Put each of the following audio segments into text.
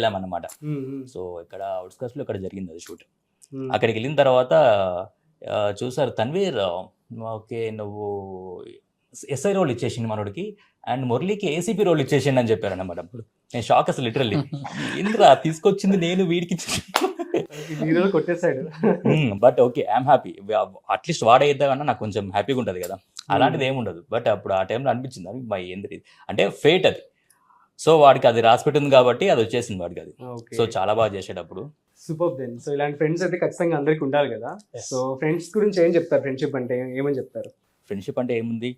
వెళ్ళామన్నమాట. మ్మ్. సో ఇక్కడ అవుట్స్కట్స్ లో ఇక్కడ జరిగింది అది షూట్. మ్మ్. అక్కడికి వెళ్ళిన తర్వాత చూసారు తన్వీర్, ఓకే నువ్వు ఎస్ఐ రోల్ ఇచ్చేసింది మనోడికి అండ్ మురళికి ఏసీపీ రోల్ ఇచ్చేసిండి అని చెప్పారు అన్నమాట. అప్పుడు నేను షాక్ అసలు లిటరల్లీ, ఏంద్రా తీసుకొచ్చింది నేను వీడికి హీరో కొట్టేశాడు. But okay I'm happy, at least వాడేద్దామన్నా నాకు కొంచెం హ్యాపీగా ఉంటుంది కదా, అలాంటిది ఏమి ఉండదు. బట్ అప్పుడు ఆ టైంలో అనిపించింది అది మా ఏంది అంటే ఫేట్ అది. సో వాడికి అది రాసి పెట్టింది కాబట్టి అది వచ్చేసింది వాడికి అది. ఓకే, సో చాలా బాగా చేసేటప్పుడు. Super then. సో ఇలాంటి ఫ్రెండ్స్ అయితే ఖచ్చితంగా అందరికి ఉండాలి కదా. సో ఫ్రెండ్స్ గురించి ఏం చెప్తారు? ఫ్రెండ్షిప్ అంటే ఏమని చెప్తారు? ఫ్రెండ్షిప్ అంటే ఏముంది,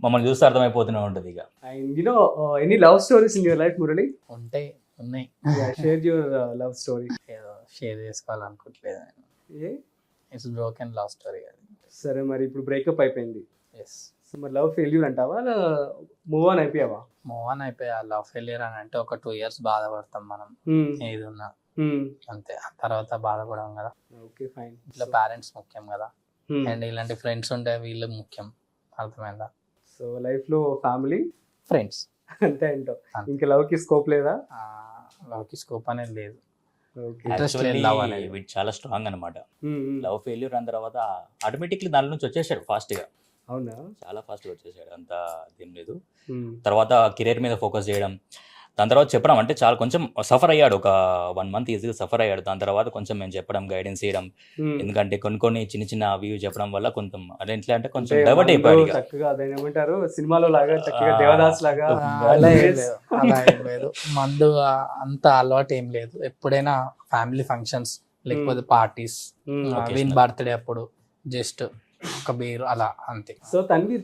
మమ్మల్ని చూస్తే అర్థమైపోతూనే ఉంటుంది ఇక. And you know any love stories in your life Murali? ఉంటాయి, ఉన్నాయి. Share your love story. ఏదో షేర్ చేసుకోవాలనుకోవట్లేదు నేను. ఏ ఇట్స్ బ్రోకెన్ లవ్ స్టోరీ అది. సరే, మరి ఇప్పుడు బ్రేకప్ అయిపోయింది. ఎస్, సో మరి లవ్ ఫెయిల్యూర్ అంటావా, మూవ్ ఆన్ అయిపోయావా? మూవ్ ఆన్ అయిపోయా. లవ్ ఫెయిలియర్ అని అంటే ఒక 2 years బాధపడతాం మనం, ఏది ఉన్నా అంతే. ఆ తర్వాత బాధపడం కదా. Okay fine. ఇట్లా పేరెంట్స్ ముఖ్యం కదా, అండ్ ఇలాంటి ఫ్రెండ్స్ ఉంటే వీళ్ళు ముఖ్యం. అర్థమైందా? సో లైఫ్ లో ఫ్యామిలీ ఫ్రెండ్స్ అంతే అంటావు, అంతే. ఇంకా లవ్ కి స్కోప్ లేదా? లవ్కి స్కోప్ అనేది లేదు. ఓకే. Interest లేదు Actually, love అనేది. వీడు చాలా స్ట్రాంగ్ అనమాట. లవ్ ఫెయిల్యూర్ అయిన తర్వాత ఆటోమేటిక్లీ దాని నుంచి వచ్చేసాడు ఫాస్ట్ గా, అవునా? చాలా ఫాస్ట్ గా వచ్చేసాడు, అంత ఏం లేదు. మ్మ్. తర్వాత కెరీర్ మీద ఫోకస్ చేయడం, దాని తర్వాత చెప్పడం అంటే చాలా కొంచెం సఫర్ అయ్యాడు, ఒక 1 month ఈజీగా సఫర్ అయ్యాడు. దాని తర్వాత కొంచెం మేము చెప్పడం, గైడెన్స్ చేయడం, మ్మ్. ఎందుకంటే కొన్ని చిన్న చిన్న వ్యూ చెప్పడం వల్ల కొంచెం అదే ఎట్లా అంటే కొంచెం అంటే డైవర్ట్ మనలో అయిపోయాడు ఇక. చక్కగా అదేం ఏమంటారు సినిమాలో లాగా చక్కగా దేవదాస్ లాగా అలా ఏం లేదు, అలా ఏం లేదు. మందు అంత అలవాటు ఏం లేదు. ఎప్పుడైనా ఫ్యామిలీ ఫంక్షన్స్ లేకపోతే పార్టీస్, మ్మ్. విన్ బర్త్డే అప్పుడు జస్ట్ ఒక బీర్ అలా అంతే. సో తన్వీర్